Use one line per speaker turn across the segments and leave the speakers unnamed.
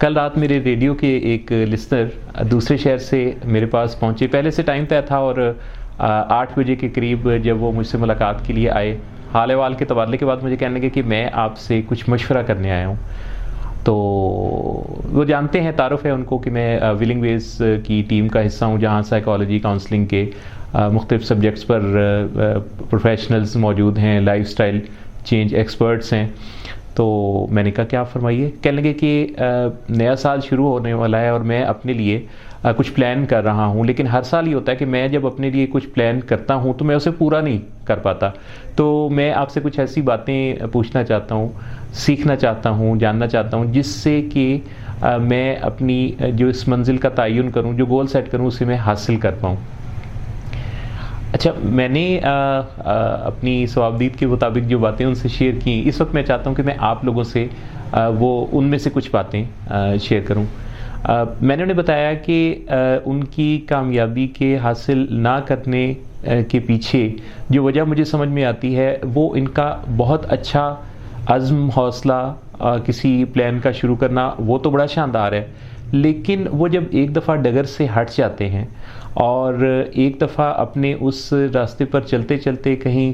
कल रात मेरे रेडियो के एक लिसनर दूसरे शहर से मेरे पास पहुंचे। पहले से टाइम तय था और 8 बजे के करीब जब वो मुझसे मुलाकात के लिए आए, हाल अहवाल के तबादले के बाद मुझे कहने लगे कि मैं आपसे कुछ मशवरा करने आया हूँ। तो वो जानते हैं, तारुफ है उनको कि मैं विलिंग वेज की टीम का हिस्सा हूँ, जहाँ साइकोलॉजी काउंसलिंग के मुख्तलिफ सब्जेक्ट्स पर प्रोफेशनल्स मौजूद हैं, लाइफस्टाइल चेंज एक्सपर्ट्स हैं। तो मैंने कहा क्या फरमाइए। कहने लगे कि नया साल शुरू होने वाला है और मैं अपने लिए कुछ प्लान कर रहा हूँ, लेकिन हर साल ये होता है कि मैं जब अपने लिए कुछ प्लान करता हूँ तो मैं उसे पूरा नहीं कर पाता। तो मैं आपसे कुछ ऐसी बातें पूछना चाहता हूँ, सीखना चाहता हूँ, जानना चाहता हूँ, जिससे कि मैं अपनी जो इस मंजिल का तयन करूँ, जो गोल सेट करूँ, उसे मैं हासिल कर पाऊँ। अच्छा, मैंने अपनी सवाबदीद के मुताबिक जो बातें उनसे शेयर की, इस वक्त मैं चाहता हूँ कि मैं आप लोगों से वो उनमें से कुछ बातें शेयर करूँ। मैंने उन्हें बताया कि उनकी कामयाबी के हासिल ना करने के पीछे जो वजह मुझे समझ में आती है वो इनका बहुत अच्छा अज़्म, हौसला, किसी प्लान का शुरू करना, वो तो बड़ा शानदार है, लेकिन वो जब एक दफ़ा डगर से हट जाते हैं और एक दफ़ा अपने उस रास्ते पर चलते चलते कहीं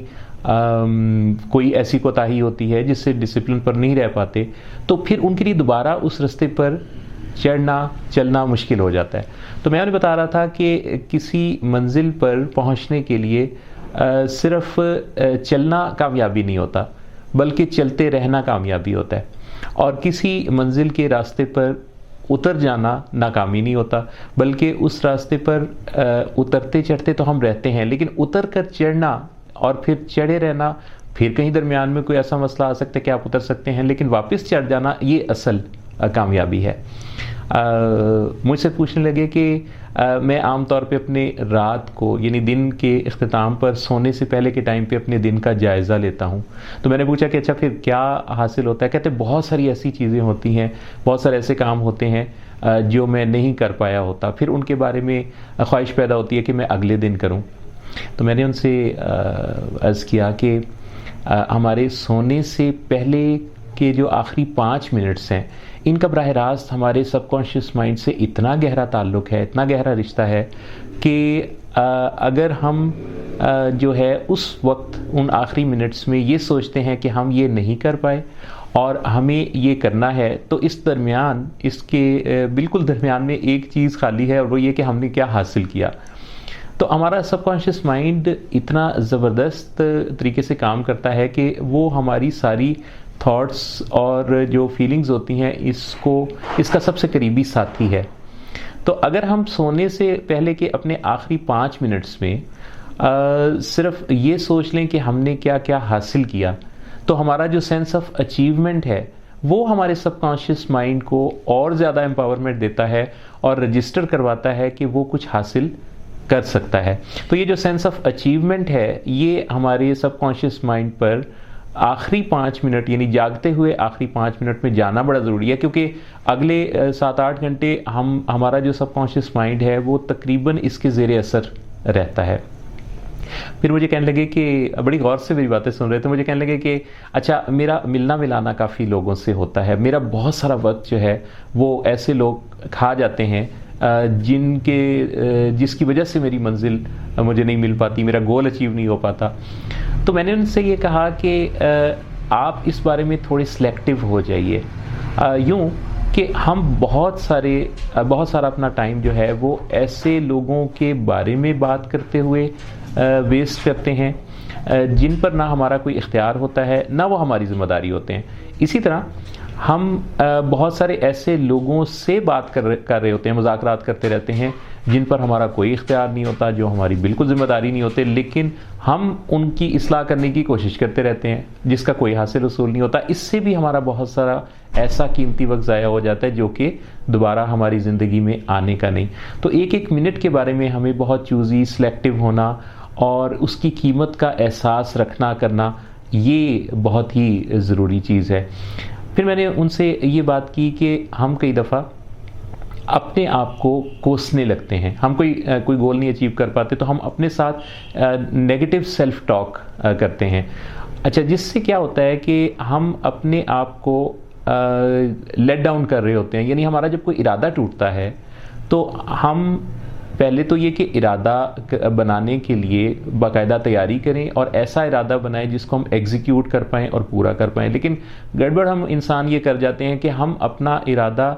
कोई ऐसी कोताही होती है जिससे डिसिप्लिन पर नहीं रह पाते, तो फिर उनके लिए दोबारा उस रास्ते पर चढ़ना चलना मुश्किल हो जाता है। तो मैं उन्हें बता रहा था कि किसी मंजिल पर पहुंचने के लिए सिर्फ चलना कामयाबी नहीं होता, बल्कि चलते रहना कामयाबी होता है। और किसी मंजिल के रास्ते पर उतर जाना नाकामी नहीं होता, बल्कि उस रास्ते पर उतरते चढ़ते तो हम रहते हैं, लेकिन उतर कर चढ़ना और फिर चढ़े रहना, फिर कहीं दरमियान में कोई ऐसा मसला आ सकता है कि आप उतर सकते हैं लेकिन वापस चढ़ जाना, ये असल कामयाबी है। मुझसे पूछने लगे कि मैं आम तौर पे अपने रात को, यानी दिन के इख्तिताम पर सोने से पहले के टाइम पे अपने दिन का जायज़ा लेता हूँ। तो मैंने पूछा कि अच्छा फिर क्या हासिल होता है। कहते बहुत सारी ऐसी चीज़ें होती हैं, बहुत सारे ऐसे काम होते हैं जो मैं नहीं कर पाया होता, फिर उनके बारे में ख्वाहिश पैदा होती है कि मैं अगले दिन करूँ। तो मैंने उनसे अर्ज़ किया कि हमारे सोने से पहले के जो आखिरी 5 मिनट्स हैं, इनका बराह रास्त हमारे सबकॉन्शियस माइंड से इतना गहरा ताल्लुक़ है, इतना गहरा रिश्ता है कि अगर हम जो है उस वक्त उन आखिरी मिनट्स में ये सोचते हैं कि हम ये नहीं कर पाए और हमें ये करना है, तो इस दरमियान, इसके बिल्कुल दरमियान में एक चीज़ खाली है और वो ये कि हमने क्या हासिल किया। तो हमारा सबकॉन्शियस माइंड इतना ज़बरदस्त तरीके से काम करता है कि वो हमारी सारी थॉट्स और जो फीलिंग्स होती हैं इसका सबसे करीबी साथी है। तो अगर हम सोने से पहले के अपने आखिरी 5 मिनट्स में सिर्फ ये सोच लें कि हमने क्या क्या हासिल किया, तो हमारा जो सेंस ऑफ अचीवमेंट है वो हमारे सबकॉन्शियस माइंड को और ज़्यादा एम्पावरमेंट देता है और रजिस्टर करवाता है कि वो कुछ हासिल कर सकता है। तो ये जो सेंस ऑफ अचीवमेंट है, ये हमारे सबकॉन्शियस माइंड पर आखिरी 5 मिनट, यानी जागते हुए आखिरी 5 मिनट में जाना बड़ा ज़रूरी है, क्योंकि अगले 7-8 घंटे हमारा जो सबकॉन्शियस माइंड है वो तकरीबन इसके ज़ेरे असर रहता है। फिर मुझे कहने लगे कि बड़ी गौर से मेरी बातें सुन रहे थे, मुझे कहने लगे कि अच्छा, मेरा मिलना मिलाना काफ़ी लोगों से होता है, मेरा बहुत सारा वक्त जो है वो ऐसे लोग खा जाते हैं जिसकी वजह से मेरी मंजिल मुझे नहीं मिल पाती, मेरा गोल अचीव नहीं हो पाता। तो मैंने उनसे ये कहा कि आप इस बारे में थोड़े सिलेक्टिव हो जाइए, यूँ कि हम बहुत सारा अपना टाइम जो है वो ऐसे लोगों के बारे में बात करते हुए वेस्ट करते हैं जिन पर ना हमारा कोई इख्तियार होता है, ना वो हमारी ज़िम्मेदारी होते हैं। इसी तरह हम बहुत सारे ऐसे लोगों से बात कर रहे होते हैं, मुज़ाकरात करते रहते हैं जिन पर हमारा कोई इख्तियार नहीं होता, जो हमारी बिल्कुल ज़िम्मेदारी नहीं होते, लेकिन हम उनकी इस्लाह करने की कोशिश करते रहते हैं जिसका कोई हासिल वसूल नहीं होता। इससे भी हमारा बहुत सारा ऐसा कीमती वक्त ज़ाया हो जाता है जो कि दोबारा हमारी ज़िंदगी में आने का नहीं। तो एक एक मिनट के बारे में हमें बहुत चूज़ी, सिलेक्टिव होना और उसकी कीमत का एहसास रखना करना, ये बहुत ही ज़रूरी चीज़ है। फिर मैंने उनसे ये बात की कि हम कई दफ़ा अपने आप को कोसने लगते हैं, हम कोई गोल नहीं अचीव कर पाते तो हम अपने साथ नेगेटिव सेल्फ टॉक करते हैं। अच्छा, जिससे क्या होता है कि हम अपने आप को लेट डाउन कर रहे होते हैं, यानी हमारा जब कोई इरादा टूटता है तो हम पहले तो ये कि इरादा बनाने के लिए बाकायदा तैयारी करें और ऐसा इरादा बनाएं जिसको हम एग्जीक्यूट कर पाएँ और पूरा कर पाएँ। लेकिन गड़बड़ हम इंसान ये कर जाते हैं कि हम अपना इरादा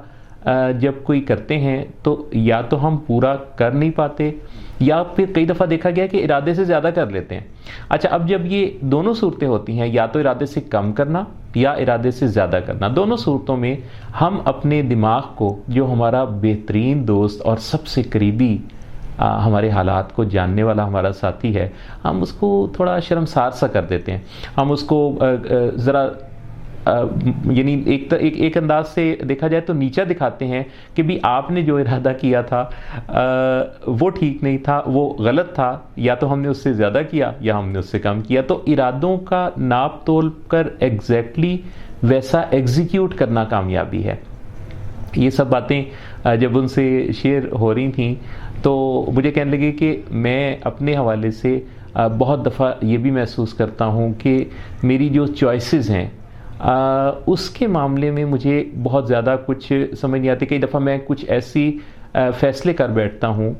जब कोई करते हैं तो या तो हम पूरा कर नहीं पाते या फिर कई दफ़ा देखा गया कि इरादे से ज़्यादा कर लेते हैं। अच्छा, अब जब ये दोनों सूरतें होती हैं, या तो इरादे से कम करना या इरादे से ज़्यादा करना, दोनों सूरतों में हम अपने दिमाग को, जो हमारा बेहतरीन दोस्त और सबसे करीबी हमारे हालात को जानने वाला हमारा साथी है, हम उसको थोड़ा शर्मसार सा कर देते हैं। हम उसको ज़रा यानी एक अंदाज से देखा जाए तो नीचा दिखाते हैं कि भी आपने जो इरादा किया था वो ठीक नहीं था, वो गलत था, या तो हमने उससे ज़्यादा किया या हमने उससे कम किया। तो इरादों का नाप तोल कर एग्जैक्टली वैसा एग्जीक्यूट करना कामयाबी है। ये सब बातें जब उनसे शेयर हो रही थी तो मुझे कहने लगे कि मैं अपने हवाले से बहुत दफ़ा ये भी महसूस करता हूँ कि मेरी जो चॉइसेस हैं उसके मामले में मुझे बहुत ज़्यादा कुछ समझ नहीं आती। कई दफ़ा मैं कुछ ऐसी फ़ैसले कर बैठता हूँ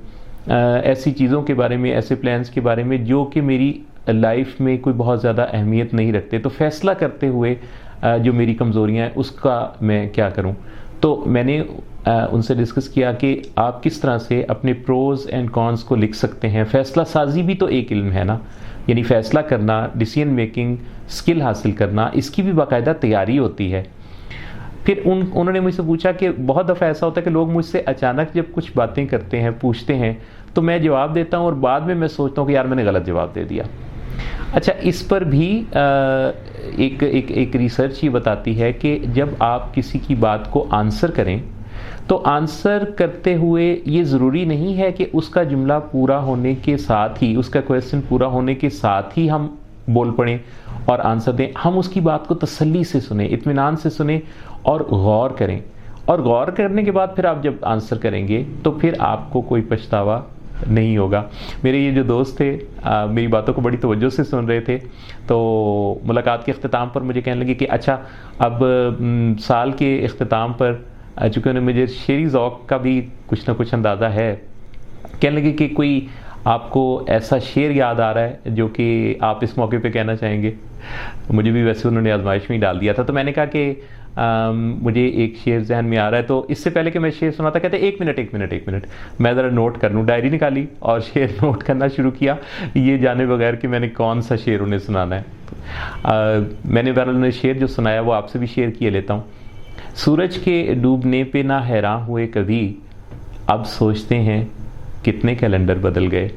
ऐसी चीज़ों के बारे में, ऐसे प्लान्स के बारे में जो कि मेरी लाइफ में कोई बहुत ज़्यादा अहमियत नहीं रखते। तो फ़ैसला करते हुए जो मेरी कमज़ोरियाँ हैं उसका मैं क्या करूँ। तो मैंने उनसे डिस्कस किया कि आप किस तरह से अपने प्रोज़ एंड कॉन्स को लिख सकते हैं। फ़ैसला साजी भी तो एक इल्म है ना, यानी फ़ैसला करना, डिसीजन मेकिंग स्किल हासिल करना, इसकी भी बाकायदा तैयारी होती है। फिर उन्होंने मुझसे पूछा कि बहुत दफ़ा ऐसा होता है कि लोग मुझसे अचानक जब कुछ बातें करते हैं, पूछते हैं, तो मैं जवाब देता हूँ और बाद में मैं सोचता हूँ कि यार मैंने गलत जवाब दे दिया। अच्छा, इस पर भी एक रिसर्च ये बताती है कि जब आप किसी की बात को आंसर करें तो आंसर करते हुए ये ज़रूरी नहीं है कि उसका जुमला पूरा होने के साथ ही, उसका क्वेश्चन पूरा होने के साथ ही हम बोल पड़ें और आंसर दें। हम उसकी बात को तसल्ली से सुने, इत्मीनान से सुने और गौर करें। और गौर करने के बाद फिर आप जब आंसर करेंगे तो फिर आपको कोई पछतावा नहीं होगा। मेरे ये जो दोस्त थे मेरी बातों को बड़ी तवज्जो से सुन रहे थे, तो मुलाकात के अख्तिताम पर मुझे कहने लगे कि अच्छा, अब साल के अख्तिताम पर चूँकि उन्हें मुझे शेरी ज़ौक़ का भी कुछ ना कुछ अंदाज़ा है, कहने लगे कि कोई आपको ऐसा शेर याद आ रहा है जो कि आप इस मौके पे कहना चाहेंगे। मुझे भी वैसे उन्होंने आजमाइश में ही डाल दिया था। तो मैंने कहा कि मुझे एक शेर जहन में आ रहा है। तो इससे पहले कि मैं शेर सुनाता, कहते एक मिनट मैं ज़रा नोट कर लूँ। डायरी निकाली और शेर नोट करना शुरू किया, ये जाने बगैर कि मैंने कौन सा शेर उन्हें सुनाना है। मैंने बहरहाल उन्हें शेर जो सुनाया वो आपसे भी शेयर किए लेता हूँ। सूरज के डूबने पे ना हैरान हुए कभी, अब सोचते हैं कितने कैलेंडर बदल गए।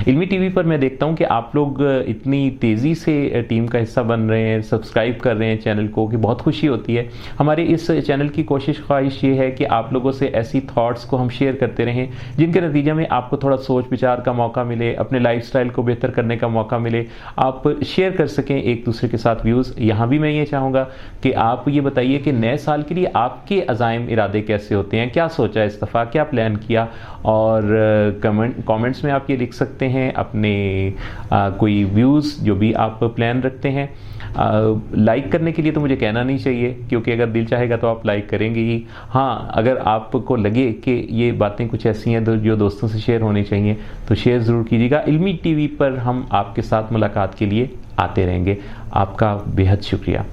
इल्मी टीवी पर मैं देखता हूँ कि आप लोग इतनी तेज़ी से टीम का हिस्सा बन रहे हैं, सब्सक्राइब कर रहे हैं चैनल को, कि बहुत खुशी होती है। हमारे इस चैनल की कोशिश ख्वाहिश ये है कि आप लोगों से ऐसी थॉट्स को हम शेयर करते रहें जिनके नतीजे में आपको थोड़ा सोच विचार का मौका मिले, अपने लाइफस्टाइल को बेहतर करने का मौका मिले, आप शेयर कर सकें एक दूसरे के साथ व्यूज़। यहाँ भी मैं ये चाहूँगा कि आप ये बताइए कि नए साल के लिए आपके अज़ाइम इरादे कैसे होते हैं, क्या सोचा इस दफ़ा, क्या प्लान किया, और कमेंट्स में आप ये लिख सकते हैं अपने कोई व्यूज़ जो भी आप प्लान रखते हैं। लाइक करने के लिए तो मुझे कहना नहीं चाहिए, क्योंकि अगर दिल चाहेगा तो आप लाइक करेंगे ही। हाँ, अगर आपको लगे कि ये बातें कुछ ऐसी हैं जो दोस्तों से शेयर होनी चाहिए तो शेयर ज़रूर कीजिएगा। इल्मी टीवी पर हम आपके साथ मुलाकात के लिए आते रहेंगे। आपका बेहद शुक्रिया।